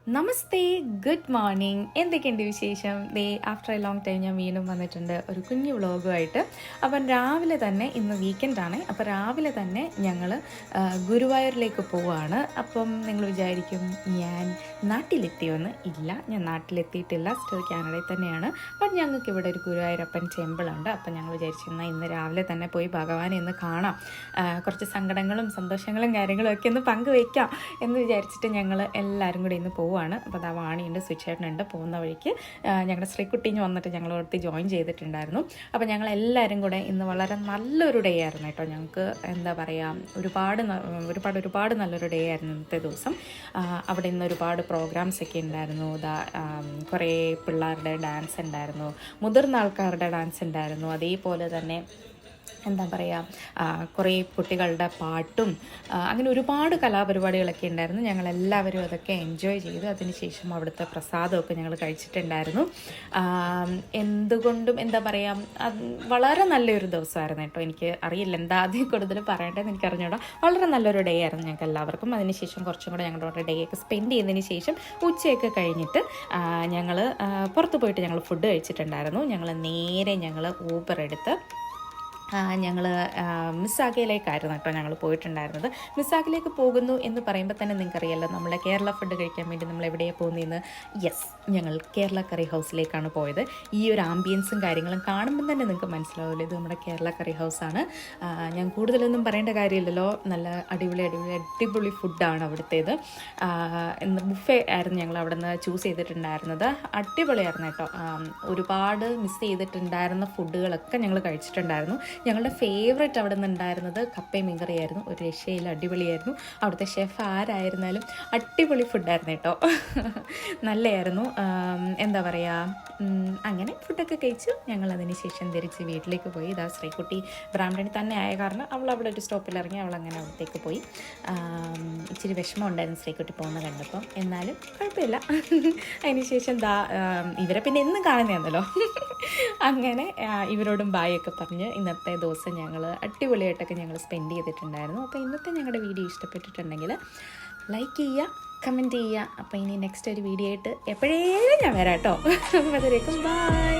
നമസ്തേ, good morning. എന്തൊക്കെയുണ്ട് വിശേഷം? After A long time ഞാൻ വീണ്ടും വന്നിട്ടുണ്ട് ഒരു കുഞ്ഞു വ്ളോഗുമായിട്ട്. അപ്പം രാവിലെ തന്നെ ഇന്ന് വീക്കെൻഡാണ്. അപ്പോൾ രാവിലെ തന്നെ ഞങ്ങൾ ഗുരുവായൂരിലേക്ക് പോവുകയാണ്. അപ്പം നിങ്ങൾ വിചാരിക്കും ഞാൻ നാട്ടിലെത്തിയോന്ന്. ഇല്ല, ഞാൻ നാട്ടിലെത്തിയിട്ടില്ല, സ്റ്റിൽ കാനഡയിൽ തന്നെയാണ്. ബട്ട് ഞങ്ങൾക്ക് ഇവിടെ ഒരു ഗുരുവായൂരപ്പൻ ടെമ്പിളുണ്ട്. അപ്പം ഞങ്ങൾ വിചാരിച്ചിരുന്നാൽ ഇന്ന് രാവിലെ തന്നെ പോയി ഭഗവാനെ ഒന്ന് കാണാം, കുറച്ച് സങ്കടങ്ങളും സന്തോഷങ്ങളും കാര്യങ്ങളും ഒക്കെ ഒന്ന് പങ്കുവയ്ക്കാം എന്ന് വിചാരിച്ചിട്ട് ഞങ്ങൾ എല്ലാവരും കൂടി ഇന്ന് പോവുകയാണ്. അപ്പോൾ അതാ വാണിയുണ്ട്, സ്വിച്ചേട്ടനുണ്ട്. പോകുന്ന വഴിക്ക് ഞങ്ങളുടെ ശ്രീകുട്ടിഞ്ഞ് വന്നിട്ട് ഞങ്ങളോടത്ത് ജോയിൻ ചെയ്തിട്ടുണ്ടായിരുന്നു. അപ്പോൾ ഞങ്ങളെല്ലാവരും കൂടെ ഇന്ന് വളരെ നല്ലൊരു ഡേ ആയിരുന്നു കേട്ടോ. ഞങ്ങൾക്ക് എന്താ പറയുക, ഒരുപാട് നല്ലൊരു ഡേ ആയിരുന്നു ഇന്നത്തെ ദിവസം. അവിടെ ഇന്ന് ഒരുപാട് പ്രോഗ്രാംസ് ഒക്കെ ഉണ്ടായിരുന്നു. കുറേ പിള്ളേരുടെ ഡാൻസ് ഉണ്ടായിരുന്നു, മുതിർന്ന ആൾക്കാരുടെ ഡാൻസ് ഉണ്ടായിരുന്നു. അതേപോലെ തന്നെ എന്താ പറയുക, കുറേ കുട്ടികളുടെ പാട്ടും അങ്ങനെ ഒരുപാട് കലാപരിപാടികളൊക്കെ ഉണ്ടായിരുന്നു. ഞങ്ങളെല്ലാവരും അതൊക്കെ എൻജോയ് ചെയ്തു. അതിനുശേഷം അവിടുത്തെ പ്രസാദമൊക്കെ ഞങ്ങൾ കഴിച്ചിട്ടുണ്ടായിരുന്നു. എന്തുകൊണ്ടും എന്താ പറയുക, വളരെ നല്ലൊരു ദിവസമായിരുന്നു കേട്ടോ. എനിക്ക് അറിയില്ല എന്താ ആദ്യം കൂടുതൽ പറയേണ്ടതെന്ന് എനിക്കറിഞ്ഞൂടാ. വളരെ നല്ലൊരു ഡേ ആയിരുന്നു ഞങ്ങൾക്ക് എല്ലാവർക്കും. അതിനുശേഷം കുറച്ചും കൂടെ ഞങ്ങളുടെ ഡേ ഒക്കെ സ്പെൻഡ് ചെയ്തതിന് ശേഷം ഉച്ചയൊക്കെ കഴിഞ്ഞിട്ട് ഞങ്ങൾ പുറത്ത് പോയിട്ട് ഞങ്ങൾ ഫുഡ് കഴിച്ചിട്ടുണ്ടായിരുന്നു. ഞങ്ങൾ ഊബർ എടുത്ത് ഞങ്ങൾ മിസ്സാഗയിലേക്കായിരുന്നു കേട്ടോ ഞങ്ങൾ പോയിട്ടുണ്ടായിരുന്നത്. മിസ്സാഗയിലേക്ക് പോകുന്നു എന്ന് പറയുമ്പോൾ തന്നെ നിങ്ങൾക്കറിയാമല്ലോ, നമ്മളെ കേരള ഫുഡ് കഴിക്കാൻ വേണ്ടി നമ്മൾ എവിടെയാണ് പോകുന്നതെന്ന്. യെസ്, ഞങ്ങൾ കേരള കറി ഹൗസിലേക്കാണ് പോയത്. ഈ ഒരു ആംബിയൻസും കാര്യങ്ങളും കാണുമ്പോൾ തന്നെ നിങ്ങൾക്ക് മനസ്സിലാവില്ല, ഇത് നമ്മുടെ കേരള കറി ഹൗസാണ്. ഞാൻ കൂടുതലൊന്നും പറയേണ്ട കാര്യമില്ലല്ലോ, നല്ല അടിപൊളി ഫുഡാണ് അവിടുത്തേത്. ബുഫേ ആയിരുന്നു ഞങ്ങൾ അവിടെ നിന്ന് ചൂസ് ചെയ്തിട്ടുണ്ടായിരുന്നത്. അടിപൊളിയായിരുന്നു കേട്ടോ. ഒരുപാട് മിസ് ചെയ്തിട്ടുണ്ടായിരുന്ന ഫുഡുകളൊക്കെ ഞങ്ങൾ കഴിച്ചിട്ടുണ്ടായിരുന്നു. ഞങ്ങളുടെ ഫേവറേറ്റ് അവിടെ നിന്ന് ഉണ്ടായിരുന്നത് കപ്പയും മീൻകറിയായിരുന്നു. ഒരു രക്ഷയിൽ അടിപൊളിയായിരുന്നു. അവിടുത്തെ ഷെഫ് ആരായിരുന്നാലും അടിപൊളി ഫുഡായിരുന്നു കേട്ടോ. നല്ലതായിരുന്നു. എന്താ പറയുക, അങ്ങനെ ഫുഡൊക്കെ കഴിച്ചു ഞങ്ങൾ അതിന് ശേഷം തിരിച്ച് വീട്ടിലേക്ക് പോയി. ഇതാ ശ്രീകുട്ടി ബ്രാഹ്മണി തന്നെ ആയ കാരണം അവൾ അവിടെ ഒരു സ്റ്റോപ്പിൽ ഇറങ്ങി അവൾ അങ്ങനെ അവിടത്തേക്ക് പോയി. ഇച്ചിരി വിഷമം ഉണ്ടായിരുന്നു ശ്രീകുട്ടി പോകുന്ന കണ്ടപ്പം, എന്നാലും കുഴപ്പമില്ല. അതിനുശേഷം ഇവരെ പിന്നെ എന്നും കാണുന്നതാണല്ലോ. അങ്ങനെ ഇവരോടും ബായൊക്കെ പറഞ്ഞ് ഇന്നത്തെ ദിവസം ഞങ്ങൾ അടിപൊളിയായിട്ടൊക്കെ ഞങ്ങൾ സ്പെൻഡ് ചെയ്തിട്ടുണ്ടായിരുന്നു. അപ്പോൾ ഇന്നത്തെ ഞങ്ങളുടെ വീഡിയോ ഇഷ്ടപ്പെട്ടിട്ടുണ്ടെങ്കിൽ ലൈക്ക് ചെയ്യുക, കമൻറ്റ് ചെയ്യുക. അപ്പോൾ ഇനി നെക്സ്റ്റ് ഒരു വീഡിയോ ആയിട്ട് എപ്പോഴേലും ഞാൻ വരാം കേട്ടോ. അതുവരേക്കും ബൈ.